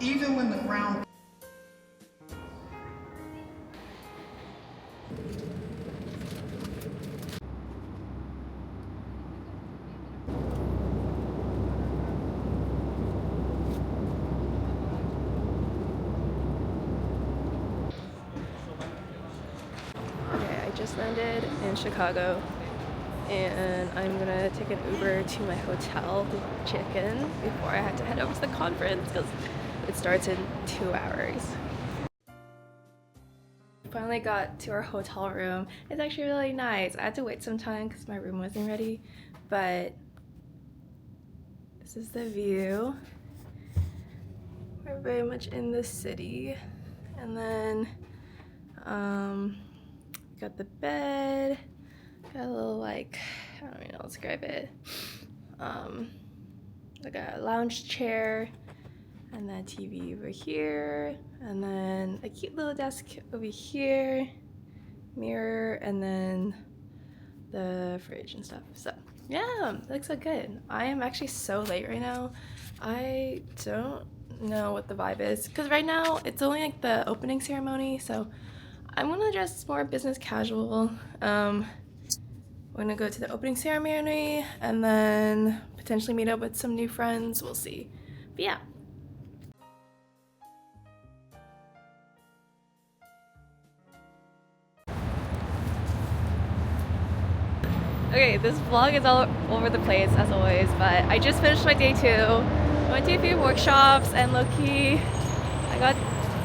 Even when the ground Okay, I just landed in Chicago and I'm gonna take an Uber to my hotel to check in before I have to head over to the conference because it starts in 2 hours. Finally got to our hotel room. It's actually really nice. I had to wait some time because my room wasn't ready, but this is the view. We're very much in the city. And then got the bed, got a little like, I don't even know how to describe it. Like a lounge chair, and then TV over here, and then a cute little desk over here, mirror, and then the fridge and stuff. So yeah, it looks so good. I am actually so late right now. I don't know what the vibe is because right now it's only like the opening ceremony, so I'm gonna dress more business casual. We're gonna go to the opening ceremony and then potentially meet up with some new friends. We'll see. But yeah. Okay, this vlog is all over the place as always, but I just finished my day 2. Went to a few workshops and low-key I got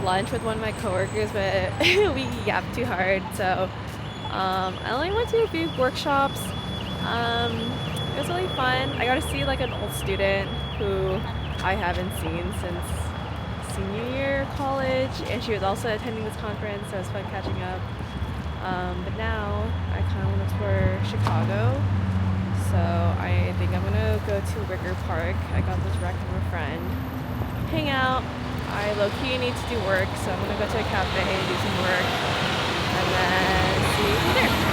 lunch with one of my coworkers, but we yapped too hard, so I only went to a few workshops. It was really fun. I got to see like an old student who I haven't seen since senior year of college, and she was also attending this conference, so it was fun catching up. But now I kind of want to tour Chicago, so I think I'm gonna go to Wicker Park. I got this rec from a friend. Hang out. I low-key need to do work, so I'm gonna go to a cafe and do some work, and then see you from there.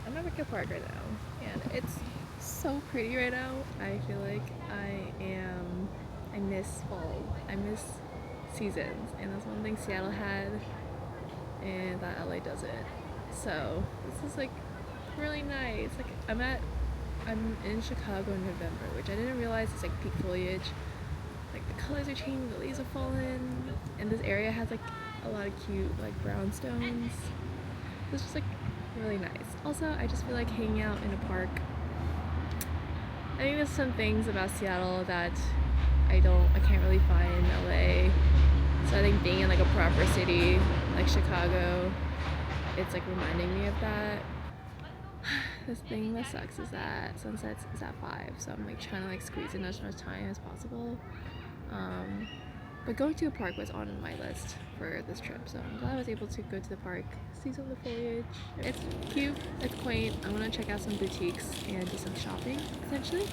I'm at Wicker Park right now, and it's so pretty right now. I feel like I miss fall. I miss seasons, and that's one thing Seattle had, and that LA doesn't. So this is like really nice. Like I'm in Chicago in November, which I didn't realize is like peak foliage. Like the colors are changing, the leaves have fallen, and this area has like a lot of cute like brownstones. It's just like really nice. Also, I just feel like hanging out in a park. I think there's some things about Seattle that I can't really find in LA. So I think being in like a proper city like Chicago, it's like reminding me of that. This thing that sucks is that sunset is at 5, so I'm like trying to like squeeze in as much time as possible. But going to a park was on my list for this trip, so I'm glad I was able to go to the park, see some of the foliage. It's cute, it's quaint. I want to check out some boutiques and do some shopping, essentially.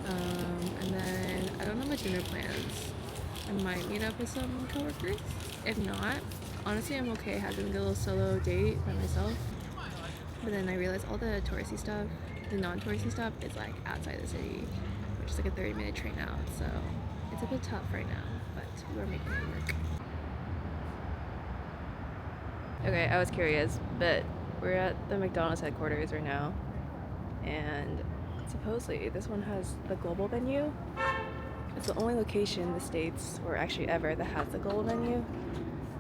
And then I don't know my dinner plans. I might meet up with some coworkers. If not, honestly, I'm okay having a little solo date by myself. But then I realized all the touristy stuff, the non-touristy stuff, is like outside the city, which is like a 30-minute train out. So it's a bit tough right now, but we're making it work. Okay, I was curious, but we're at the McDonald's headquarters right now, and supposedly this one has the global menu. It's the only location in the States, or actually ever, that has the global menu.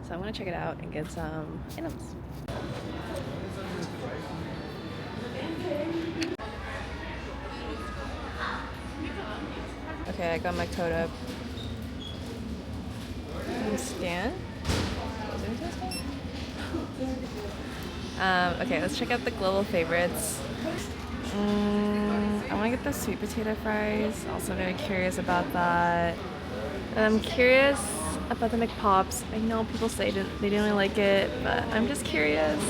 So I'm gonna check it out and get some items. Okay, I got my code up. Scan. Okay, let's check out the global favorites. I want to get the sweet potato fries. Also very curious about that. And I'm curious about the McPops. I know people say they didn't really like it, but I'm just curious.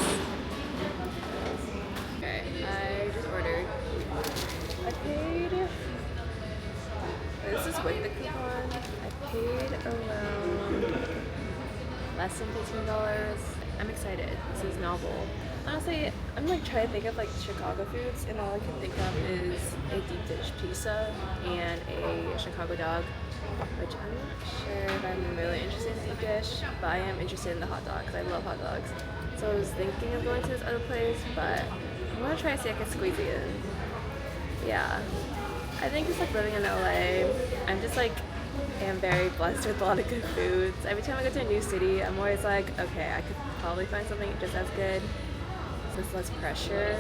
Okay, I just ordered. I paid. This is with the coupon. I paid around less than $15. I'm excited. This is novel. Honestly, I'm like trying to think of like Chicago foods, and all I can think of is a deep dish pizza and a Chicago dog, which I'm not sure if I'm really interested in deep dish, but I am interested in the hot dog because I love hot dogs. So I was thinking of going to this other place, but I'm gonna try to see if I can squeeze it in. Yeah, I think just like living in LA, I'm just like am very blessed with a lot of good foods. Every time I go to a new city, I'm always like, okay, I could probably find something just as good. With less pressure.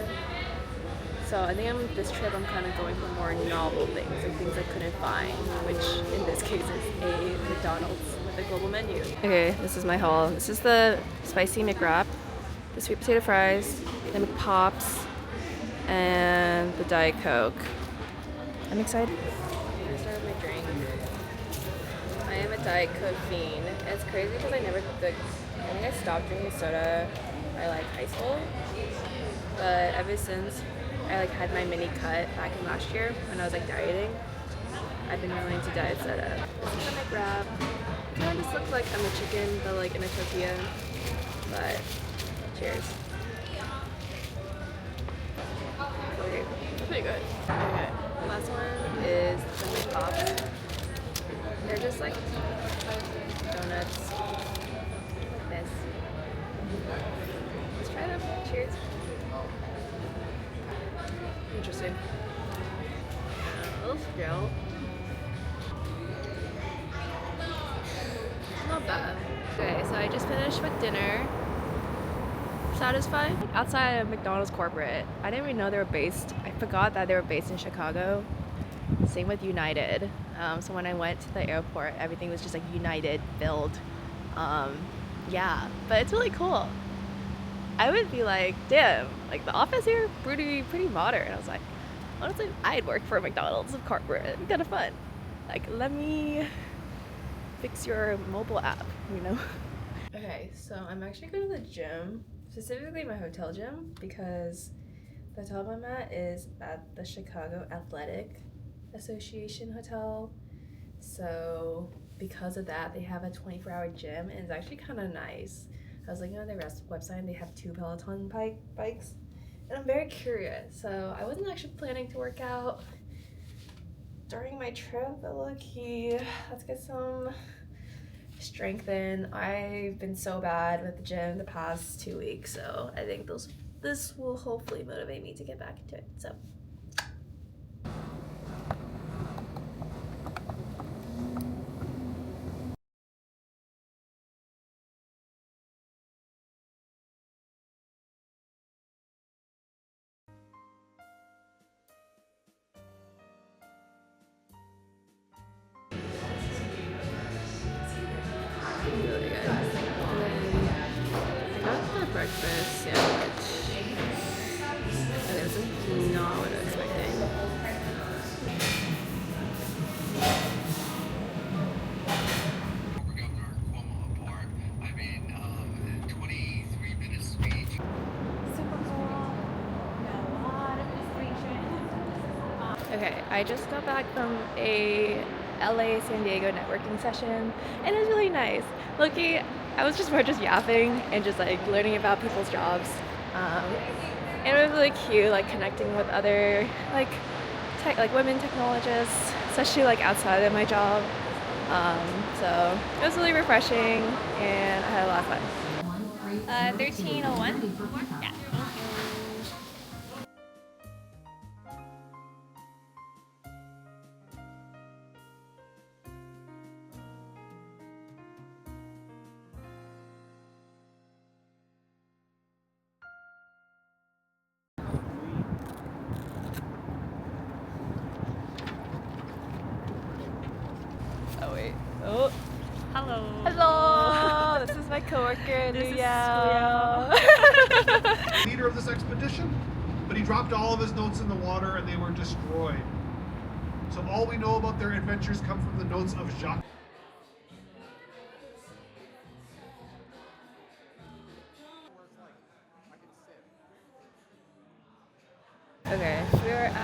So I think this trip I'm kind of going for more novel things, like things I couldn't find, which in this case is a McDonald's with a global menu. Okay, this is my haul. This is the spicy McWrap, the sweet potato fries, the McPops, and the Diet Coke. I'm excited. I'm gonna start with my drink. I am a Diet Coke fiend. It's crazy because I think I stopped drinking soda by like high school. But ever since I like had my mini cut back in last year when I was like dieting, I've been really into diet soda. This is the McWrap. It kind of just looks like I'm a chicken, but like in a tortilla. But cheers. Okay, it's pretty good. Okay, the last one is the McPops. They're just like donuts like this. Let's try them. Cheers. Interesting. Let's go. Not bad. Okay, so I just finished with dinner. Satisfied. Outside of McDonald's corporate, I didn't even know they were based. I forgot that they were based in Chicago. Same with United. So when I went to the airport, everything was just like United filled. Yeah, but it's really cool. I would be like, damn, like the office here, pretty modern. I was like, honestly, I'd work for a McDonald's of corporate. It'd be kind of fun. Like, let me fix your mobile app, you know? Okay, so I'm actually going to the gym, specifically my hotel gym, because the hotel I'm at is at the Chicago Athletic Association Hotel. So because of that, they have a 24-hour gym, and it's actually kind of nice. I was looking on their website and they have 2 Peloton bikes, and I'm very curious. So I wasn't actually planning to work out during my trip, but look-y, let's get some strength in. I've been so bad with the gym the past 2 weeks, so I think this will hopefully motivate me to get back into it. So. Really good. And then I got the breakfast sandwich. Okay, this is not what I was expecting. Governor Cuomo apart. I mean, 23-minute speech. Super cool. Okay, I just got back from a LA San Diego networking session, and it was really nice. Lucky, I was just yapping and just like learning about people's jobs. And it was really cute, like connecting with other like women technologists, especially like outside of my job. So it was really refreshing, and I had a lot of fun. 1301. Yeah. Oh wait. Oh. Hello. Hello. This is my coworker, Leo. Leader of this expedition, but he dropped all of his notes in the water and they were destroyed. So all we know about their adventures come from the notes of Jacques.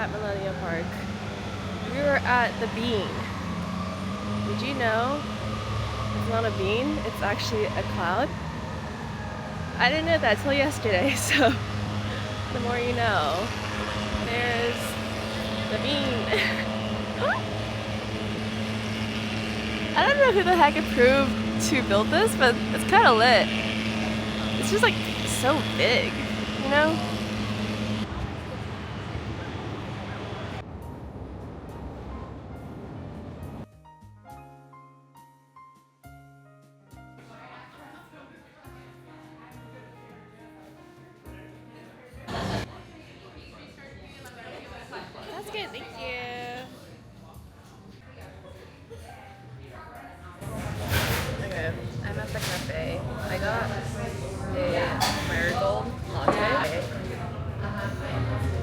at Millennium Park. We were at the Bean. Did you know it's not a bean, it's actually a cloud? I didn't know that till yesterday, so the more you know. There's the Bean. I don't know who the heck approved to build this, but it's kind of lit. It's just like so big, you know? That's good, thank you. Okay, I'm at the cafe. I got a marigold latte.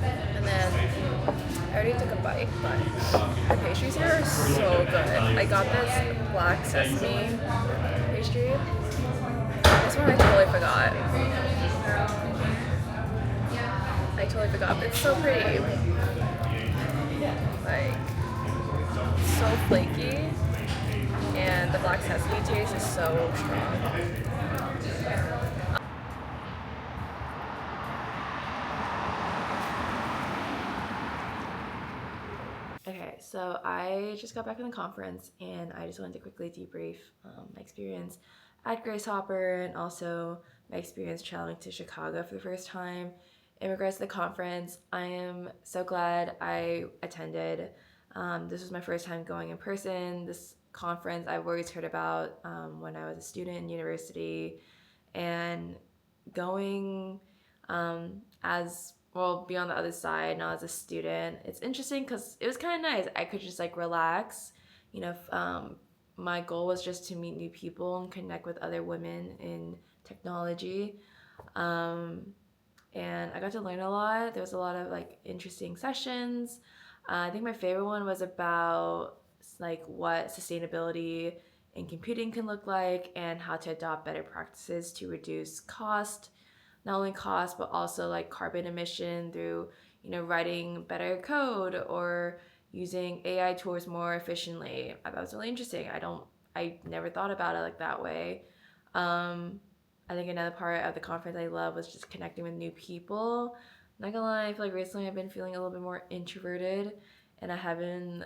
And then I already took a bite, but the pastries here are so good. I got this black sesame pastry. This one I totally forgot. But it's so pretty. Like, so flaky. And the black sesame taste is so strong. Okay, so I just got back from the conference and I just wanted to quickly debrief my experience at Grace Hopper and also my experience traveling to Chicago for the first time. In regards to the conference, I am so glad I attended. This was my first time going in person. This conference I've always heard about when I was a student in university, and going as well, be on the other side, not as a student. It's interesting because it was kind of nice. I could just like relax. You know, my goal was just to meet new people and connect with other women in technology. And I got to learn a lot. There was a lot of like interesting sessions. I think my favorite one was about like what sustainability in computing can look like and how to adopt better practices to reduce cost, not only cost but also like carbon emission through, you know, writing better code or using AI tools more efficiently. That was really interesting. I never thought about it like that way. I think another part of the conference I love was just connecting with new people. Not gonna lie, I feel like recently I've been feeling a little bit more introverted and I haven't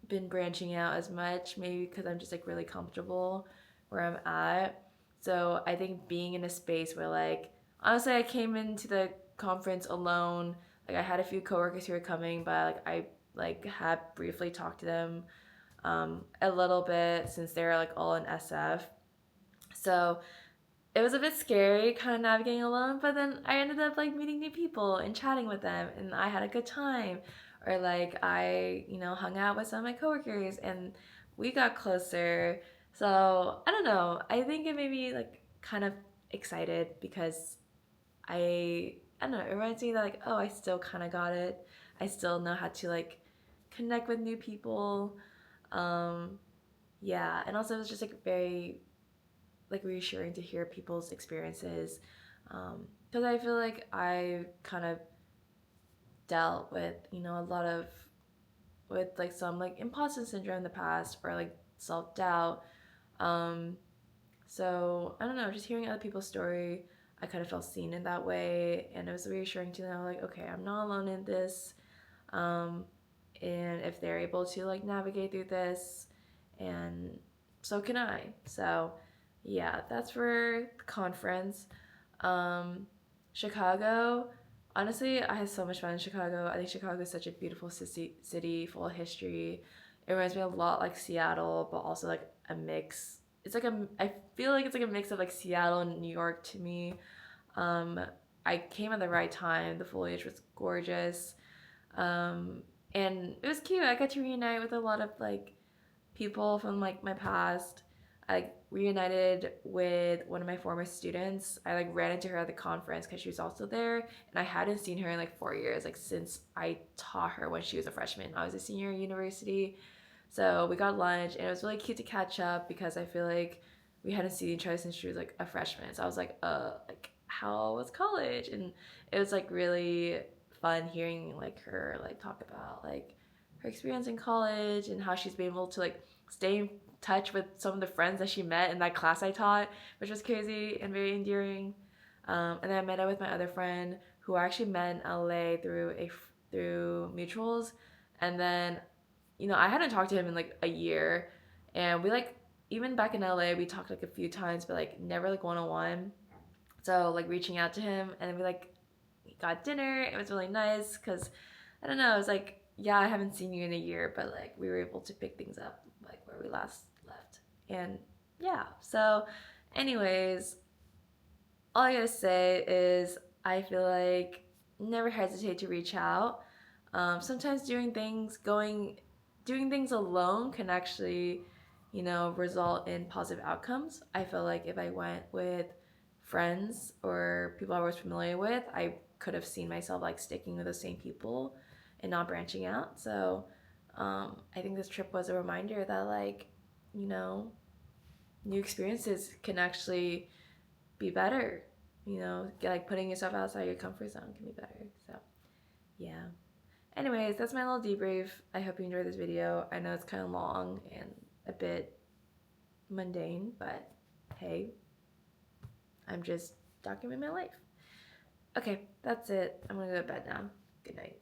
been branching out as much, maybe because I'm just like really comfortable where I'm at. So I think being in a space where like honestly I came into the conference alone. Like I had a few coworkers who were coming, but like I like had briefly talked to them a little bit since they're like all in SF. So it was a bit scary kind of navigating alone, but then I ended up like meeting new people and chatting with them and I had a good time. Or like I, you know, hung out with some of my coworkers and we got closer. So I don't know. I think it made me like kind of excited because I don't know, it reminds me that like, oh, I still kind of got it. I still know how to like connect with new people. Um, yeah, and also it was just like very like reassuring to hear people's experiences because I feel like I kind of dealt with, you know, a lot of with like some like imposter syndrome in the past or like self-doubt. um so I don't know, just hearing other people's story, I kind of felt seen in that way and it was reassuring to know like, okay, I'm not alone in this. um and if they're able to like navigate through this, and so can I. So yeah, that's for the conference. um Chicago, honestly I had so much fun in Chicago. I think Chicago is such a beautiful city full of history. It reminds me a lot like Seattle, but also like a mix. It's like a, I feel like it's like a mix of like Seattle and New York to me. um I came at the right time. The foliage was gorgeous. um and it was cute. I got to reunite with a lot of like people from like my past. I like reunited with one of my former students. I like ran into her at the conference because she was also there, and I hadn't seen her in like 4 years, like since I taught her when she was a freshman. I was a senior at university, so we got lunch, and it was really cute to catch up because I feel like we hadn't seen each other since she was like a freshman. So I was like how was college? And it was like really fun hearing like her like talk about like her experience in college and how she's been able to like stay in touch with some of the friends that she met in that class I taught, which was crazy and very endearing. And then I met up with my other friend who I actually met in LA through mutuals, and then I hadn't talked to him in like a year, and we like even back in LA we talked like a few times, but like never like one on one. So like reaching out to him, and then we got dinner. It was really nice because I don't know. It was like, yeah, I haven't seen you in a year, but like we were able to pick things up like where we last left, and yeah. So, anyways, all I gotta say is I feel like never hesitate to reach out. Sometimes doing things alone can actually, result in positive outcomes. I feel like if I went with friends or people I was familiar with, I could have seen myself like sticking with the same people and not branching out. So I think this trip was a reminder that like, new experiences can actually be better. Like putting yourself outside your comfort zone can be better. So yeah. Anyways, that's my little debrief. I hope you enjoyed this video. I know it's kind of long and a bit mundane, but hey, I'm just documenting my life. Okay, that's it. I'm gonna go to bed now. Good night.